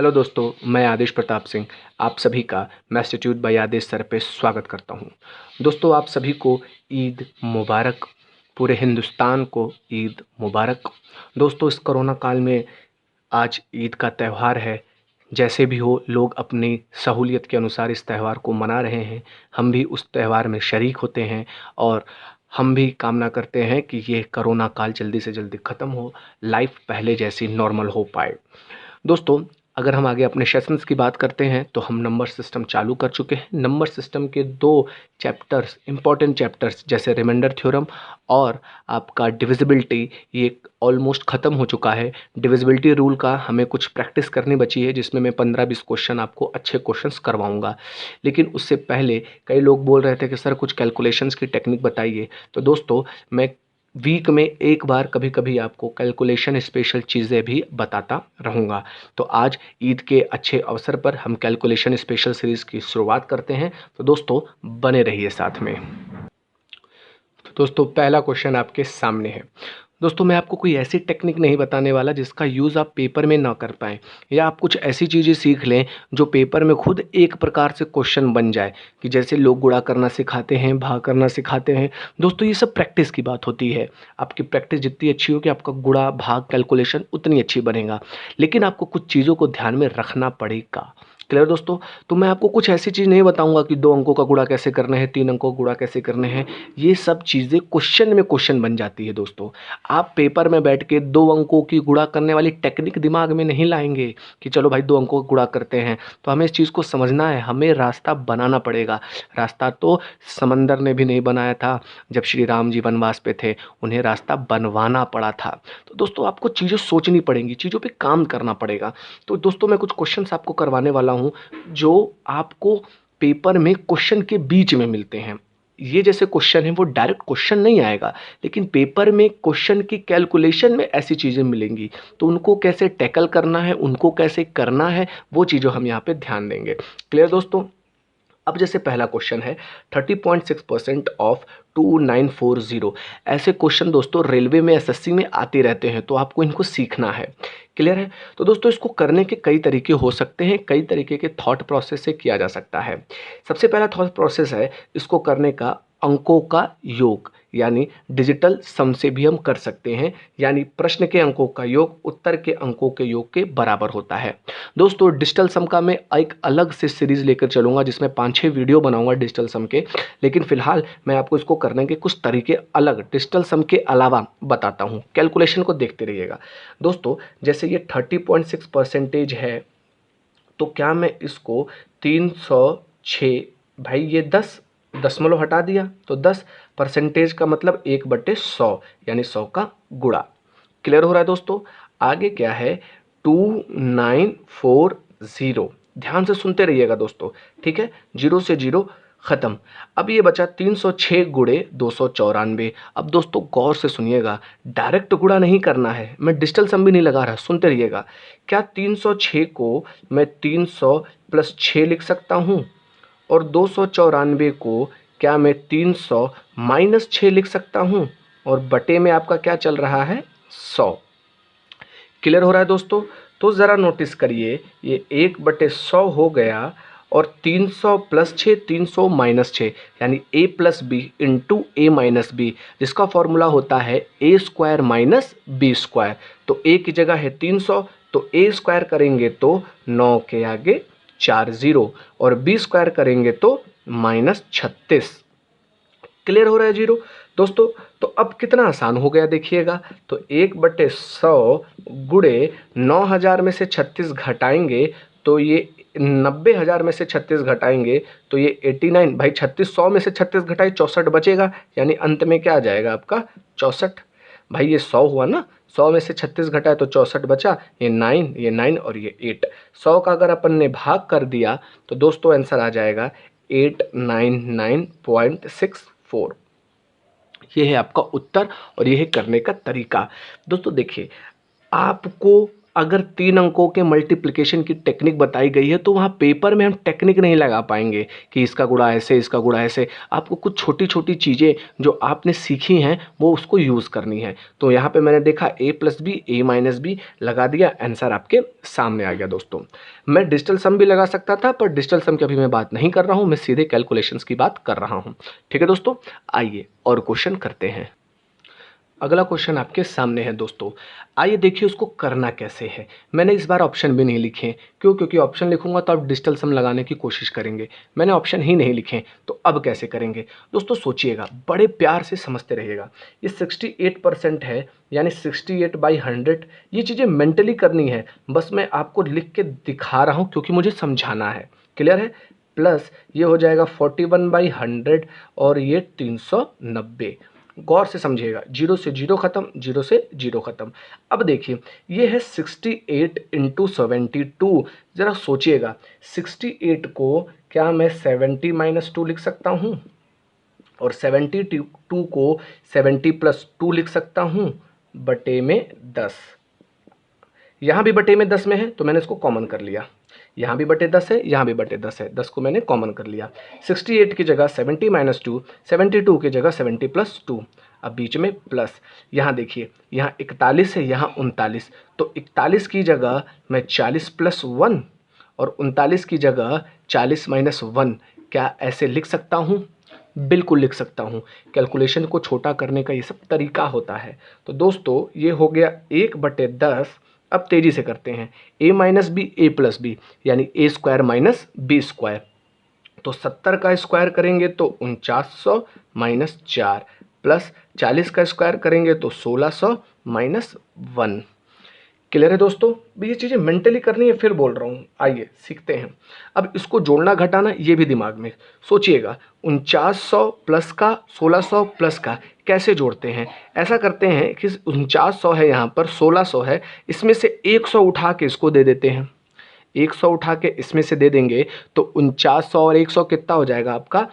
Hello दोस्तों, मैं आदेश प्रताप सिंह आप सभी का मैस्टिट्यूट बाय आदेश सर पे स्वागत करता हूं। दोस्तों, आप सभी को ईद मुबारक। पूरे हिंदुस्तान को ईद मुबारक। दोस्तों, इस कोरोना काल में आज ईद का त्यौहार है। जैसे भी हो, लोग अपनी सहूलियत के अनुसार इस त्यौहार को मना रहे हैं। हम भी उस त्यौहार में शरीक होते हैं और हम भी कामना करते हैं कि ये कोरोना काल जल्दी से जल्दी ख़त्म हो, लाइफ पहले जैसी नॉर्मल हो पाए। दोस्तों, अगर हम आगे अपने सेशंस की बात करते हैं तो हम नंबर सिस्टम चालू कर चुके हैं। नंबर सिस्टम के 2 चैप्टर्स, इम्पॉर्टेंट चैप्टर्स जैसे रिमाइंडर थ्योरम और आपका डिविजिबिलिटी, ये ऑलमोस्ट ख़त्म हो चुका है। डिविजिबिलिटी रूल का हमें कुछ प्रैक्टिस करनी बची है, जिसमें मैं 15-20 क्वेश्चन आपको अच्छे क्वेश्चंस करवाऊंगा। लेकिन उससे पहले कई लोग बोल रहे थे कि सर कुछ कैलकुलेशंस की टेक्निक बताइए। तो दोस्तों, मैं वीक में एक बार कभी-कभी आपको कैलकुलेशन स्पेशल चीज़ें भी बताता रहूँगा। तो आज ईद के अच्छे अवसर पर हम कैलकुलेशन स्पेशल सीरीज़ की शुरुआत करते हैं। तो दोस्तों, बने रहिए साथ में। तो दोस्तों, पहला क्वेश्चन आपके सामने है। दोस्तों, मैं आपको कोई ऐसी टेक्निक नहीं बताने वाला जिसका यूज़ आप पेपर में ना कर पाएँ, या आप कुछ ऐसी चीज़ें सीख लें जो पेपर में खुद एक प्रकार से क्वेश्चन बन जाए, कि जैसे लोग गुणा करना सिखाते हैं, भाग करना सिखाते हैं। दोस्तों, ये सब प्रैक्टिस की बात होती है। आपकी प्रैक्टिस जितनी अच्छी होगी, आपका गुणा भाग कैलकुलेशन उतनी अच्छी बनेगा। लेकिन आपको कुछ चीज़ों को ध्यान में रखना पड़ेगा। क्लियर दोस्तों? तो मैं आपको कुछ ऐसी चीज़ नहीं बताऊँगा कि 2 अंकों का गुणा कैसे करना है, 3 अंकों का गुणा कैसे करने हैं। ये सब चीज़ें क्वेश्चन में क्वेश्चन बन जाती है दोस्तों। आप पेपर में बैठ के 2 अंकों की गुणा करने वाली टेक्निक दिमाग में नहीं लाएँगे कि चलो भाई 2 अंकों का गुणा करते हैं। तो हमें इस चीज़ को समझना है, हमें रास्ता बनाना पड़ेगा। रास्ता तो समंदर ने भी नहीं बनाया था। जब श्री राम जी वनवास पे थे, उन्हें रास्ता बनवाना पड़ा था। तो दोस्तों, आपको चीज़ें सोचनी पड़ेंगी, चीज़ों पे काम करना पड़ेगा। तो दोस्तों, मैं कुछ क्वेश्चंस आपको करवाने वाला हूँ, जो आपको पेपर में क्वेश्चन के बीच में मिलते हैं। ये जैसे क्वेश्चन है, वो डायरेक्ट क्वेश्चन नहीं आएगा, लेकिन पेपर में क्वेश्चन की कैलकुलेशन में ऐसी चीज़ें मिलेंगी। तो उनको कैसे टैकल करना है, उनको कैसे करना है, वो चीज़ें हम यहाँ पे ध्यान देंगे। क्लियर दोस्तों? अब जैसे पहला क्वेश्चन है, 30.6% ऑफ 2940। ऐसे क्वेश्चन दोस्तों रेलवे में, एसएससी में आते रहते हैं, तो आपको इनको सीखना है। क्लियर है? तो दोस्तों, इसको करने के कई तरीके हो सकते हैं, कई तरीके के थॉट प्रोसेस से किया जा सकता है। सबसे पहला थॉट प्रोसेस है इसको करने का, अंकों का योग, यानी डिजिटल सम से भी हम कर सकते हैं। यानी प्रश्न के अंकों का योग उत्तर के अंकों के योग के बराबर होता है। दोस्तों, डिजिटल सम का मैं एक अलग से सीरीज़ लेकर चलूँगा, जिसमें 5-6 वीडियो बनाऊँगा डिजिटल सम के। लेकिन फ़िलहाल मैं आपको इसको करने के कुछ तरीके अलग डिजिटल सम के अलावा बताता हूँ। कैलकुलेशन को देखते रहिएगा। दोस्तों, जैसे ये 30.6% है, तो क्या मैं इसको 306, भाई ये 10 दशमलव हटा दिया, तो 10% का मतलब 1/100, यानी 100 का गुणा। क्लियर हो रहा है दोस्तों? आगे क्या है, 2940। ध्यान से सुनते रहिएगा दोस्तों, ठीक है? 0 से 0 खत्म। अब ये बचा 306 गुणे 294। अब दोस्तों, गौर से सुनिएगा, डायरेक्ट गुणा नहीं करना है, मैं डिजिटल सम भी नहीं लगा रहा, सुनते रहिएगा। क्या 306 को मैं 300 प्लस 6 लिख सकता हूँ? और 294 को क्या मैं 300 माइनस 6 लिख सकता हूँ? और बटे में आपका क्या चल रहा है, 100। क्लियर हो रहा है दोस्तों? तो ज़रा नोटिस करिए, ये 1/100 हो गया, और 300 प्लस 6, 300 माइनस 6, यानी a plus b into a minus b, जिसका फॉर्मूला होता है a square minus b square. तो a की जगह है 300, तो a स्क्वायर करेंगे तो 9 के आगे 4 0, और b स्क्वायर करेंगे तो -36। क्लियर हो रहा है जीरो दोस्तों? तो अब कितना आसान हो गया देखिएगा। तो 1/100 गुणे 9000 में से 36 घटाएंगे, तो ये 90,000 में से 36 घटाएंगे तो ये 89। भाई 36, 100 में से 36 घटाए 64 बचेगा, यानी अंत में क्या आ जाएगा आपका, 64। भाई ये 100 हुआ ना, 100 में से 36 घटाए तो 64 बचा, ये 9, ये 9 और ये 8। 100 का अगर अपन ने भाग कर दिया तो दोस्तों आंसर आ जाएगा 899.64। ये है आपका उत्तर, और ये है करने का तरीका। दोस्तों देखिए, आपको अगर 3 अंकों के मल्टीप्लिकेशन की टेक्निक बताई गई है तो वहाँ पेपर में हम टेक्निक नहीं लगा पाएंगे कि इसका गुणा ऐसे, इसका गुणा ऐसे। आपको कुछ छोटी छोटी चीज़ें जो आपने सीखी हैं वो उसको यूज़ करनी है। तो यहाँ पे मैंने देखा a+b a-b लगा दिया, आंसर आपके सामने आ गया दोस्तों। मैं डिजिटल सम भी लगा सकता था, पर डिजिटल सम की अभी मैं बात नहीं कर रहा हूँ, मैं सीधे कैलकुलेशंस की बात कर रहा हूँ। ठीक है दोस्तों, आइए और क्वेश्चन करते हैं। अगला क्वेश्चन आपके सामने है दोस्तों। आइए देखिए उसको करना कैसे है। मैंने इस बार ऑप्शन भी नहीं लिखे, क्यों? क्योंकि ऑप्शन लिखूंगा तो आप डिजिटल सम लगाने की कोशिश करेंगे। मैंने ऑप्शन ही नहीं लिखे, तो अब कैसे करेंगे दोस्तों? सोचिएगा, बड़े प्यार से समझते रहिएगा। ये 68% है, यानी 68/100। ये चीज़ें मेंटली करनी है, बस मैं आपको लिख के दिखा रहा हूँ क्योंकि मुझे समझाना है। क्लियर है? प्लस ये हो जाएगा 41/100 और ये 390। गौर से समझिएगा, 0 से 0 खत्म, 0 से 0 खत्म। अब देखिए ये है 68 इंटू 72। ज़रा सोचिएगा, 68 को क्या मैं 70-2 लिख सकता हूँ? और 72 को 70+2 लिख सकता हूँ बटे में 10। यहाँ भी बटे में 10 में है तो मैंने इसको कॉमन कर लिया। यहाँ भी बटे 10 है, यहाँ भी बटे 10 है, 10 को मैंने कॉमन कर लिया। 68 की जगह 70-2, 72 की जगह 70+2। अब बीच में प्लस, यहाँ देखिए, यहाँ 41 है, यहाँ 39, तो 41 की जगह मैं 40+1 और 39 की जगह 40-1। क्या ऐसे लिख सकता हूँ? बिल्कुल लिख सकता हूँ। कैलकुलेशन को छोटा करने का ये सब तरीका होता है। तो दोस्तों ये हो गया 1/10। अब तेजी से करते हैं, a-b a+b यानी a² - b²। तो 70 का स्क्वायर करेंगे तो 4900 - 4 प्लस 40 का स्क्वायर करेंगे तो 1600 - 1। क्लियर है दोस्तों? ये चीज़ें मेंटली करनी है, फिर बोल रहा हूँ। आइए सीखते हैं। अब इसको जोड़ना घटाना ये भी दिमाग में सोचिएगा। 4900 प्लस का 1600 प्लस का कैसे जोड़ते हैं? ऐसा करते हैं कि 4900 है, यहाँ पर 1600 है, इसमें से 100 उठा के इसको दे देते हैं। 100 उठा के इसमें से दे देंगे तो 4900 और 100 कितना हो जाएगा आपका?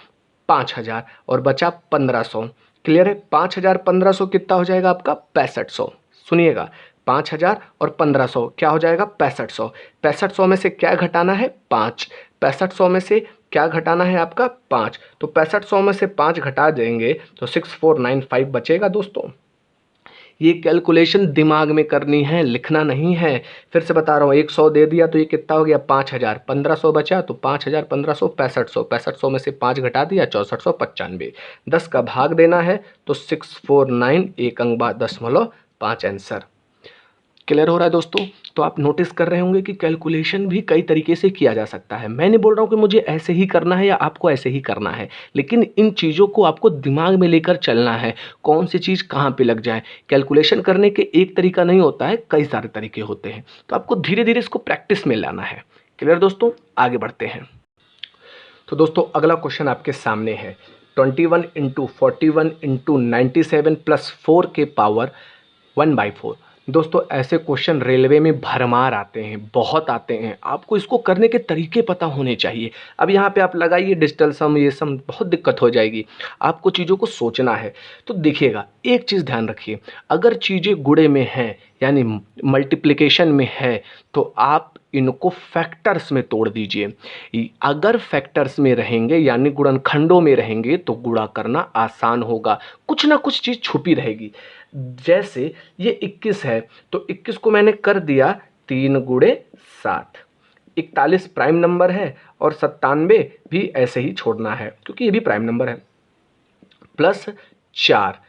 5000 और बचा 1500। क्लियर है? 5000 1500 कितना हो जाएगा आपका? 6500। सुनिएगा, 5000 और 1500 क्या हो जाएगा? 6500। 6500 में से क्या घटाना है? 5। 6500 में से क्या घटाना है आपका? 5। तो 6500 में से 5 घटा देंगे तो 6495 बचेगा दोस्तों। ये कैलकुलेशन दिमाग में करनी है, लिखना नहीं है। फिर से बता रहा हूँ, 100 दे दिया तो ये कितना हो गया? 5000। 1500 बचा तो 5000 1500 6500। 6500 में से 5 घटा दिया 6495। 10 का भाग देना है तो 649, 1 अंक बाद 0.5 आंसर। क्लियर हो रहा है दोस्तों? तो आप नोटिस कर रहे होंगे कि कैलकुलेशन भी कई तरीके से किया जा सकता है। मैं नहीं बोल रहा हूँ कि मुझे ऐसे ही करना है या आपको ऐसे ही करना है, लेकिन इन चीज़ों को आपको दिमाग में लेकर चलना है, कौन सी चीज़ कहाँ पे लग जाए। कैलकुलेशन करने के एक तरीका नहीं होता है, कई सारे तरीके होते हैं, तो आपको धीरे धीरे इसको प्रैक्टिस में लाना है। क्लियर दोस्तों? आगे बढ़ते हैं। तो दोस्तों अगला क्वेश्चन आपके सामने है। 21 × 41 × 97 + 4 के पावर 1/4। दोस्तों ऐसे क्वेश्चन रेलवे में भरमार आते हैं, बहुत आते हैं। आपको इसको करने के तरीके पता होने चाहिए। अब यहाँ पे आप लगाइए डिजिटल सम, ये सम, बहुत दिक्कत हो जाएगी। आपको चीज़ों को सोचना है। तो देखिएगा, एक चीज़ ध्यान रखिए, अगर चीज़ें गुणे में हैं यानी मल्टीप्लिकेशन में है तो आप इनको फैक्टर्स में तोड़ दीजिए। अगर फैक्टर्स में रहेंगे यानी गुणनखंडों में रहेंगे तो गुणा करना आसान होगा, कुछ ना कुछ चीज़ छुपी रहेगी। जैसे ये 21 है तो 21 को मैंने कर दिया 3 × 7। 41 प्राइम नंबर है और 97 भी ऐसे ही छोड़ना है क्योंकि ये भी प्राइम नंबर है। प्लस 4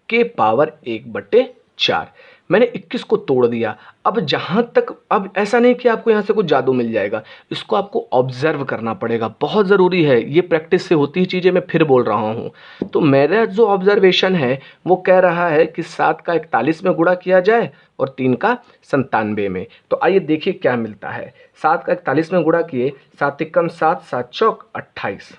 के पावर 1/4। मैंने 21 को तोड़ दिया। अब जहाँ तक, अब ऐसा नहीं कि आपको यहाँ से कुछ जादू मिल जाएगा, इसको आपको ऑब्जर्व करना पड़ेगा, बहुत ज़रूरी है। ये प्रैक्टिस से होती ही चीज़ें, मैं फिर बोल रहा हूँ। तो मेरा जो ऑब्जर्वेशन है वो कह रहा है कि 7 का 41 में गुणा किया जाए और 3 का 97 में। तो आइए देखिए क्या मिलता है। 7 का 41 में गुणा किए, 7 × 7, 7 चौक 28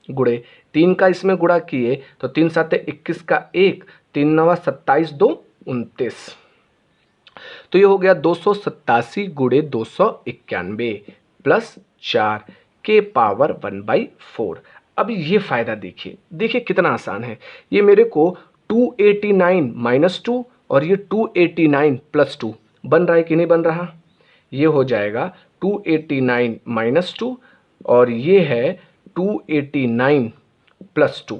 गुणे 3 का इसमें गुणा किए तो 3 7 21 का 1, 3 9 27, 2 29। तो ये हो गया 287 × 291 प्लस 4 के पावर 1/4। अब ये फ़ायदा देखिए, देखिए कितना आसान है। ये मेरे को 289 - 2 और ये 289 + 2 बन रहा है कि नहीं बन रहा? ये हो जाएगा 289 माइनस 2 और ये है 289 प्लस 2,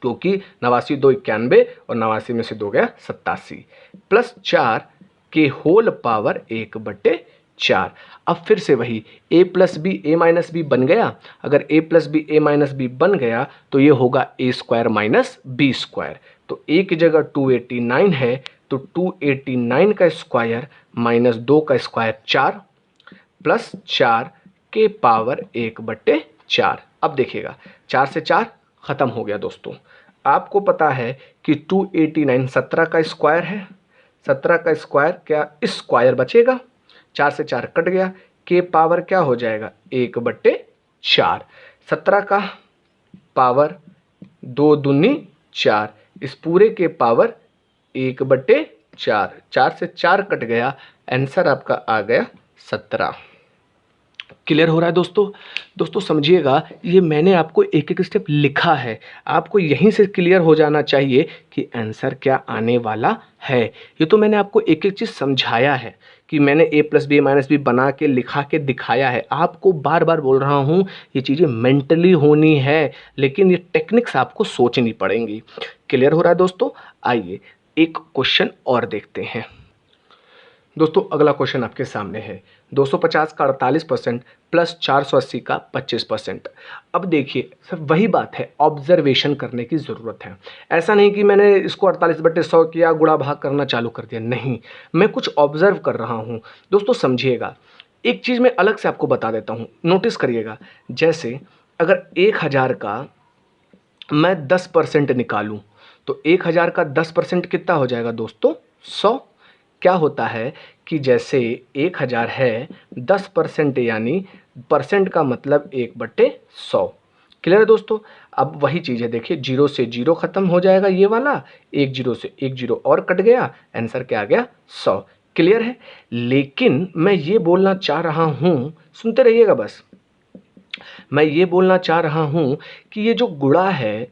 क्योंकि 89 2 91 और 89 में से 2 गया 87 प्लस 4 के होल पावर 1/4। अब फिर से वही a plus b a minus b बन गया। अगर a plus b a minus b बन गया तो ये होगा a square minus b square. तो a की जगह 289 है तो 289 का स्क्वायर माइनस 2 का स्क्वायर 4 प्लस 4 के पावर 1/4। अब देखिएगा 4 से 4 खत्म हो गया दोस्तों। आपको पता है कि 289 17 का स्क्वायर है, 17 का स्क्वायर क्या स्क्वायर बचेगा, 4 से 4 कट गया, के पावर क्या हो जाएगा 1/4। 17 का पावर 2 दूनी 4, इस पूरे के पावर 1/4, 4 से 4 कट गया, आंसर आपका आ गया 17। क्लियर हो रहा है दोस्तों? दोस्तों समझिएगा, ये मैंने आपको एक एक स्टेप लिखा है, आपको यहीं से क्लियर हो जाना चाहिए कि आंसर क्या आने वाला है। ये तो मैंने आपको एक एक चीज़ समझाया है कि मैंने a plus b minus b बना के लिखा के दिखाया है। आपको बार बार बोल रहा हूँ ये चीज़ें मेंटली होनी है, लेकिन ये टेक्निक्स आपको सोचनी पड़ेंगी। क्लियर हो रहा है दोस्तों? आइए एक क्वेश्चन और देखते हैं। दोस्तों अगला क्वेश्चन आपके सामने है, 250 का 48% प्लस 480 का 25%। अब देखिए सब वही बात है, ऑब्जर्वेशन करने की ज़रूरत है। ऐसा नहीं कि मैंने इसको 48/100 किया, गुणा भाग करना चालू कर दिया, नहीं, मैं कुछ ऑब्जर्व कर रहा हूँ। दोस्तों समझिएगा, एक चीज़ मैं अलग से आपको बता देता हूँ, नोटिस करिएगा। जैसे अगर 1000 का मैं 10% निकालूं तो 1000 का 10% कितना हो जाएगा दोस्तों? 100। क्या होता है कि जैसे 1000 है, 10% यानी परसेंट का मतलब 1/100। क्लियर है दोस्तों? अब वही चीज़ है, देखिए 0 से 0 ख़त्म हो जाएगा ये वाला, 1 0 से 1 0 और कट गया, आंसर क्या आ गया? 100। क्लियर है? लेकिन मैं ये बोलना चाह रहा हूँ, सुनते रहिएगा बस, मैं ये बोलना चाह रहा हूँ कि ये जो गुणा है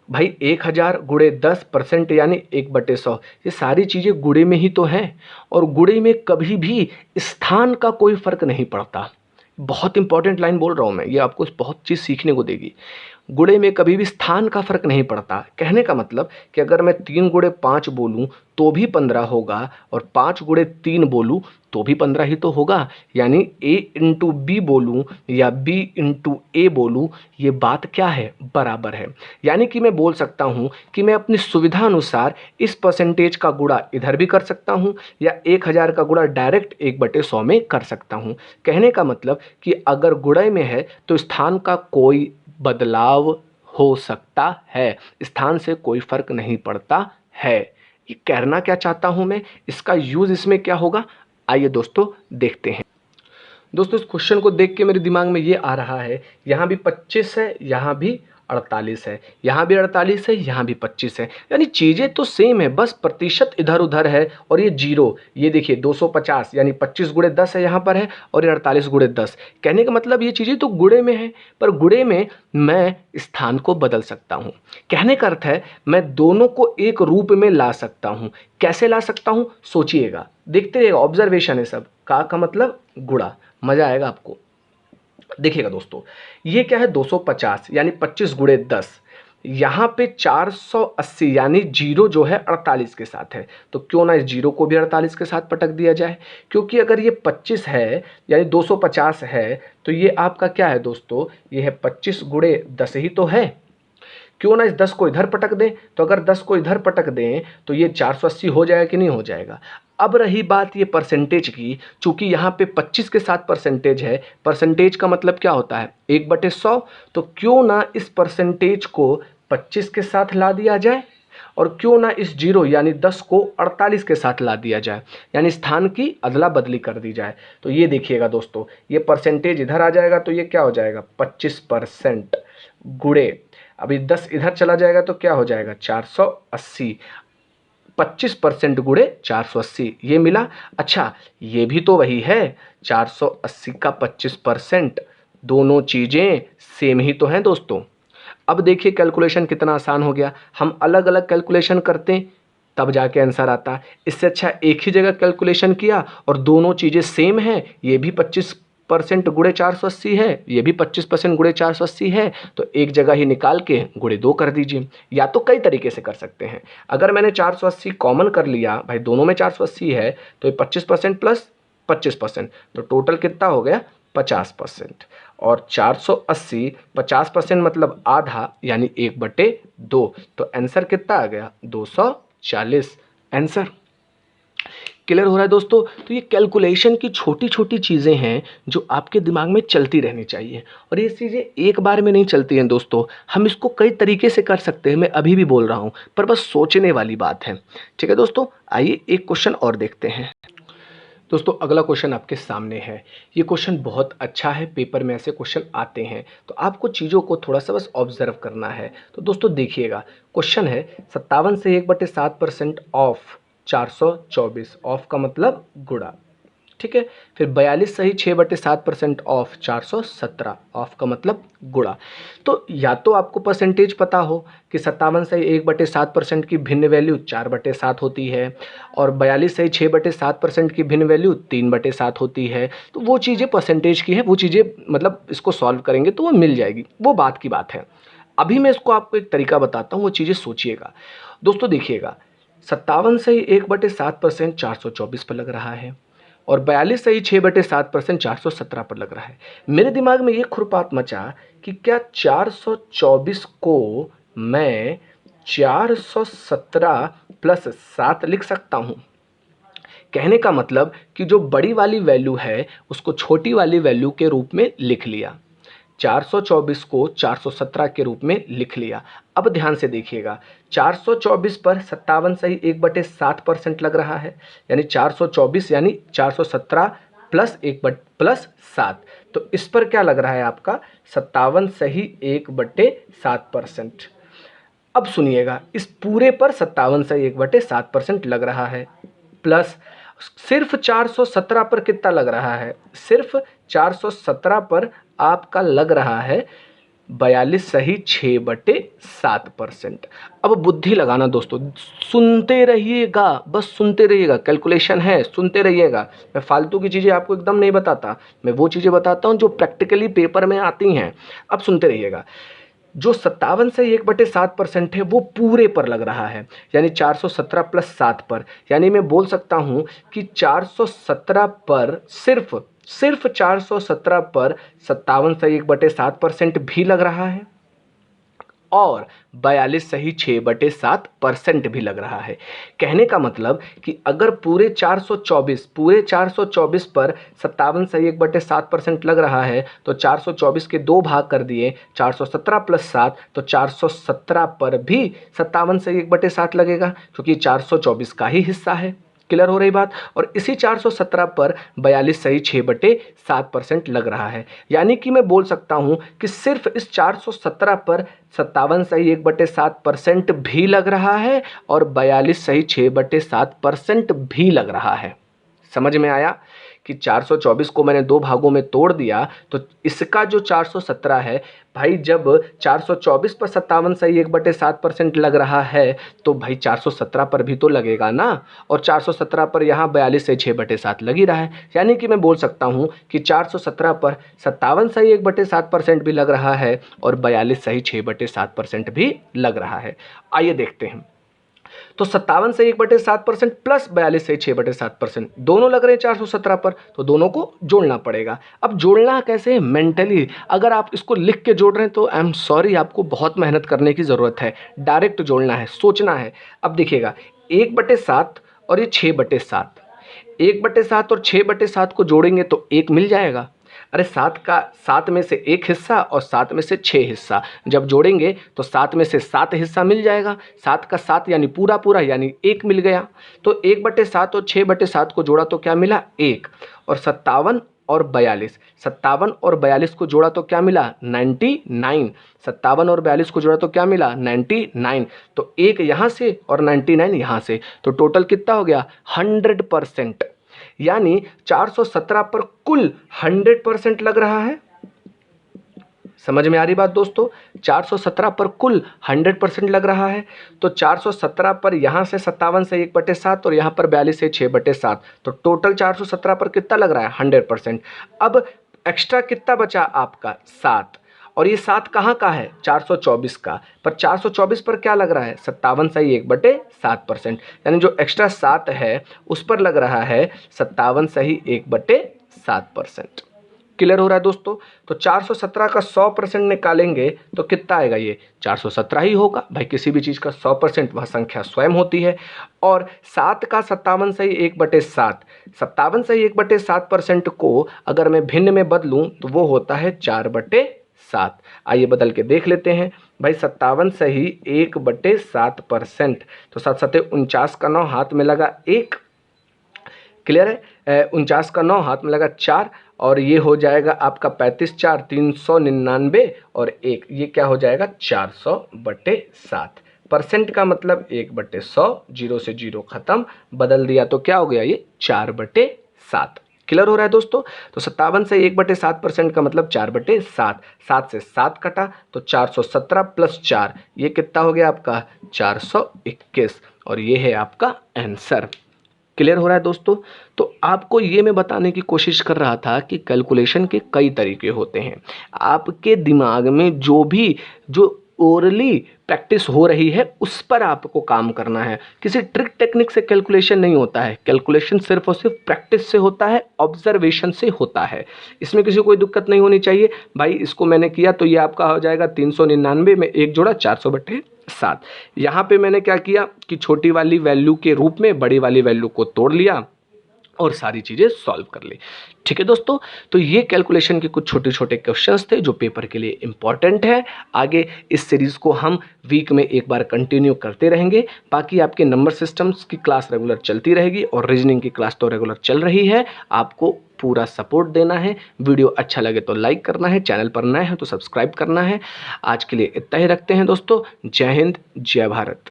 भाई, 1000 गुणे 10% यानी 1/100, ये सारी चीज़ें गुणे में ही तो हैं। और गुणे में कभी भी स्थान का कोई फर्क नहीं पड़ता। बहुत इंपॉर्टेंट लाइन बोल रहा हूँ मैं, ये आपको बहुत चीज़ सीखने को देगी। गुणे में कभी भी स्थान का फर्क नहीं पड़ता। कहने का मतलब कि अगर मैं 3 गुणे 5 बोलूँ तो भी 15 होगा, और 5 गुणे 3 बोलूँ तो भी 15 ही तो होगा। यानी a इंटू बी बोलूँ या b इंटू ए बोलूँ, ये बात क्या है? बराबर है। यानी कि मैं बोल सकता हूँ कि मैं अपनी सुविधा अनुसार इस परसेंटेज का गुणा इधर भी कर सकता हूँ, या 1000 का गुणा डायरेक्ट 1/100 में कर सकता हूँ। कहने का मतलब कि अगर गुणे में है तो स्थान का कोई बदलाव हो सकता है, स्थान से कोई फर्क नहीं पड़ता है। ये कहना क्या चाहता हूं मैं, इसका यूज इसमें क्या होगा, आइए दोस्तों देखते हैं। दोस्तों इस क्वेश्चन को देख के मेरे दिमाग में ये आ रहा है, यहाँ भी 25 है, यहाँ भी 48 है, यहाँ भी 48 है, यहाँ भी 25 है, यानी चीज़ें तो सेम है, बस प्रतिशत इधर उधर है। और ये जीरो, ये देखिए 250 यानी 25 गुणे 10 है यहाँ पर है, और ये 48 गुणे 10। कहने का मतलब ये चीज़ें तो गुणे में है, पर गुणे में मैं स्थान को बदल सकता हूँ। कहने का अर्थ है मैं दोनों को एक रूप में ला सकता हूँ। कैसे ला सकता हूँ सोचिएगा, देखते रहिएगा, ऑब्जर्वेशन है सब का मतलब गुणा, मजा आएगा आपको। देखिएगा दोस्तों, ये क्या है 250 यानी 25 गुणे 10, यहाँ पे 480 यानी जीरो जो है 48 के साथ है, तो क्यों ना इस जीरो को भी 48 के साथ पटक दिया जाए। क्योंकि अगर ये 25 है यानी 250 है, तो ये आपका क्या है दोस्तों, ये है 25 गुणे 10 ही तो है। क्यों ना इस 10 को इधर पटक दें, तो अगर 10 को इधर पटक दें तो ये 480 हो जाएगा कि नहीं हो जाएगा। अब रही बात ये परसेंटेज की, चूंकि यहाँ पे 25 के साथ परसेंटेज है, परसेंटेज का मतलब क्या होता है 1/100, तो क्यों ना इस परसेंटेज को 25 के साथ ला दिया जाए, और क्यों ना इस जीरो यानी 10 को 48 के साथ ला दिया जाए, यानी स्थान की अदला बदली कर दी जाए। तो ये देखिएगा दोस्तों, ये परसेंटेज इधर आ जाएगा तो ये क्या हो जाएगा 25% गुणे, अभी 10 इधर चला जाएगा तो क्या हो जाएगा 480, 25% गुणे 480 ये मिला। अच्छा ये भी तो वही है 480 का 25%, दोनों चीज़ें सेम ही तो हैं दोस्तों। अब देखिए कैलकुलेशन कितना आसान हो गया, हम अलग अलग कैलकुलेशन करते तब जाके आंसर आता। इससे अच्छा एक ही जगह कैलकुलेशन किया और दोनों चीज़ें सेम हैं, ये भी 25% गुणे 480 है, ये भी 25% गुणे 480 है, तो एक जगह ही निकाल के गुणे 2 कर दीजिए। या तो कई तरीके से कर सकते हैं। अगर मैंने 480 कॉमन कर लिया, भाई दोनों में 480 है, तो ये 25% प्लस 25%, तो टोटल कितना हो गया 50%। और 480 50% मतलब आधा, यानी 1/2, तो आंसर कितना आ गया 240 आंसर। क्लियर हो रहा है दोस्तों? तो ये कैलकुलेशन की छोटी छोटी चीज़ें हैं जो आपके दिमाग में चलती रहनी चाहिए, और ये चीज़ें एक बार में नहीं चलती हैं दोस्तों, हम इसको कई तरीके से कर सकते हैं। मैं अभी भी बोल रहा हूँ, पर बस सोचने वाली बात है। ठीक है दोस्तों, आइए एक क्वेश्चन और देखते हैं। दोस्तों अगला क्वेश्चन आपके सामने है। ये क्वेश्चन बहुत अच्छा है, पेपर में ऐसे क्वेश्चन आते हैं, तो आपको चीज़ों को थोड़ा सा बस ऑब्जर्व करना है। तो दोस्तों देखिएगा, क्वेश्चन है 57 से 1/7% ऑफ 424, ऑफ का मतलब गुणा, ठीक है। फिर 42 सही 6/7% ऑफ 417, ऑफ का मतलब गुणा। तो या तो आपको परसेंटेज पता हो कि 57 सही 1/7% की भिन्न वैल्यू 4/7 होती है, और 42 सही 6/7% की भिन्न वैल्यू 3/7 होती है। तो वो चीज़ें परसेंटेज की है, वो चीज़ें मतलब इसको सॉल्व करेंगे तो वो मिल जाएगी, वो बात की बात है। अभी मैं इसको आपको एक तरीका बताता हूँ, वो चीज़ें सोचिएगा। दोस्तों देखिएगा, 57 सही 1/7% 424 पर लग रहा है, और 42 सही 6/7% 417 पर लग रहा है। मेरे दिमाग में ये खुरपात मचा कि क्या 424 को मैं 417 प्लस 7 लिख सकता हूँ। कहने का मतलब कि जो बड़ी वाली वैल्यू है उसको छोटी वाली वैल्यू के रूप में लिख लिया, 424 को 417 के रूप में लिख लिया। अब ध्यान से देखिएगा, 424 पर 57 सही 1/7% लग रहा है, यानी 424 यानी 417 प्लस 1/7, तो इस पर क्या लग रहा है आपका 57 सही 1/7%। अब सुनिएगा, इस पूरे पर 57 सही 1/7% लग रहा है, प्लस सिर्फ 417 पर कितना लग रहा है, सिर्फ 417 पर आपका लग रहा है 42 सही 6/7%। अब बुद्धि लगाना दोस्तों, सुनते रहिएगा, बस सुनते रहिएगा, कैलकुलेशन है, सुनते रहिएगा। मैं फालतू की चीज़ें आपको एकदम नहीं बताता, मैं वो चीज़ें बताता हूँ जो प्रैक्टिकली पेपर में आती हैं। अब सुनते रहिएगा, जो 57 से 1/7% है वो पूरे पर लग रहा है, यानी 417 प्लस 7 पर, यानी मैं बोल सकता हूँ कि 417 पर सिर्फ 417 पर 57 से 1/7% भी लग रहा है, और 42 सही 6/7% भी लग रहा है। कहने का मतलब कि अगर पूरे 424 पर 57 सही 1/7% लग रहा है, तो 424 के 2 भाग कर दिए, 417 प्लस 7, तो 417 पर भी 57 सही 1/7 लगेगा, क्योंकि 424 का ही हिस्सा है। क्लियर हो रही बात? और इसी 417 पर 42 सही 6/7% लग रहा है, यानी कि मैं बोल सकता हूं कि सिर्फ इस 417 पर 57 सही 1/7% भी लग रहा है, और 42 सही 6/7% भी लग रहा है। समझ में आया कि 424 को मैंने 2 भागों में तोड़ दिया, तो इसका जो 417 है, भाई जब 424 पर 57 सही 1/7% लग रहा है, तो भाई 417 पर भी तो लगेगा ना, और 417 पर यहाँ 42 से 6/7 लग ही रहा है, यानी कि मैं बोल सकता हूँ कि 417 पर 57 सही 1/7% भी लग रहा है, और 42 सही 6/7% भी लग रहा है। आइए देखते हैं, तो 57 से 1/7% प्लस 42 से 6/7% दोनों लग रहे हैं 417 पर, तो दोनों को जोड़ना पड़ेगा। अब जोड़ना कैसे? मेंटली। अगर आप इसको लिख के जोड़ रहे हैं तो आई एम सॉरी, आपको बहुत मेहनत करने की ज़रूरत है। डायरेक्ट जोड़ना है, सोचना है। अब देखिएगा, 1/7 और ये 6/7, 1/7 और 6/7 को जोड़ेंगे तो 1 मिल जाएगा। अरे 7 में से 1 हिस्सा और 7 में से 6 हिस्सा जब जोड़ेंगे तो 7 में से 7 हिस्सा मिल जाएगा। 7 का 7 यानी पूरा पूरा, यानी 1 मिल गया। तो 1/7 और 6/7 को जोड़ा तो क्या मिला? 1। और 57 और 42 को जोड़ा तो क्या मिला? 99। 57 और 42 को जोड़ा तो क्या मिला? 99। तो 1 यहाँ से और 99 यहाँ से, तो टोटल कितना हो गया? 100%। यानी 417 पर कुल 100% लग रहा है। समझ में आ रही बात दोस्तों? 417 पर कुल 100% लग रहा है, तो 417 पर यहाँ से 57 से 1/7 और यहाँ पर 42 से 6/7, तो टोटल 417 पर कितना लग रहा है? 100%। अब एक्स्ट्रा कितना बचा आपका? 7। और ये 7 कहाँ का है? 424 का। पर 424 पर क्या लग रहा है? 57 सही 1/7%, यानी जो एक्स्ट्रा 7 है उस पर लग रहा है 57 सही 1/7%। क्लियर हो रहा है दोस्तों? तो 417 का 100% निकालेंगे तो कितना आएगा? ये 417 ही होगा भाई। किसी भी चीज़ का 100% वह संख्या स्वयं होती है। और 7 का 57 सही 1/7, 57 सही 1/7% को अगर मैं भिन्न में बदलूं तो वो होता है 4/7। आइए बदल के देख लेते हैं भाई। 57 सही 1/7%, तो 7 7 49 का 9 हाथ में लगा 1। क्लियर है? 49 का 9 हाथ में लगा 4, और ये हो जाएगा आपका 35 4 399 और 1, ये क्या हो जाएगा? 400/7। परसेंट का मतलब 1/100, 0 से 0 खत्म, बदल दिया तो क्या हो गया? ये 4/7। क्लियर हो रहा है दोस्तों? तो 57 से 1/7% का मतलब 4/7। 7 से 7 कटा तो 417 प्लस 4, ये कितना हो गया आपका? 421, और ये है आपका आंसर। क्लियर हो रहा है दोस्तों? तो आपको ये मैं बताने की कोशिश कर रहा था कि कैलकुलेशन के कई तरीके होते हैं। आपके दिमाग में जो ओरली प्रैक्टिस हो रही है उस पर आपको काम करना है। किसी ट्रिक टेक्निक से कैलकुलेशन नहीं होता है। कैलकुलेशन सिर्फ और सिर्फ प्रैक्टिस से होता है, ऑब्जर्वेशन से होता है। इसमें किसी को कोई दिक्कत नहीं होनी चाहिए भाई। इसको मैंने किया तो ये आपका हो जाएगा 399 में 1 जोड़ा 400/7। यहाँ पे मैंने क्या किया कि छोटी वाली वैल्यू के रूप में बड़ी वाली वैल्यू को तोड़ लिया और सारी चीज़ें सॉल्व कर ली। ठीक है दोस्तों? तो ये कैलकुलेशन के कुछ छोटे छोटे क्वेश्चंस थे जो पेपर के लिए इंपॉर्टेंट है। आगे इस सीरीज़ को हम वीक में एक बार कंटिन्यू करते रहेंगे। बाकी आपके नंबर सिस्टम्स की क्लास रेगुलर चलती रहेगी और रीजनिंग की क्लास तो रेगुलर चल रही है। आपको पूरा सपोर्ट देना है। वीडियो अच्छा लगे तो लाइक करना है, चैनल पर नए हैं तो सब्सक्राइब करना है। आज के लिए इतना ही रखते हैं दोस्तों। जय हिंद, जय भारत।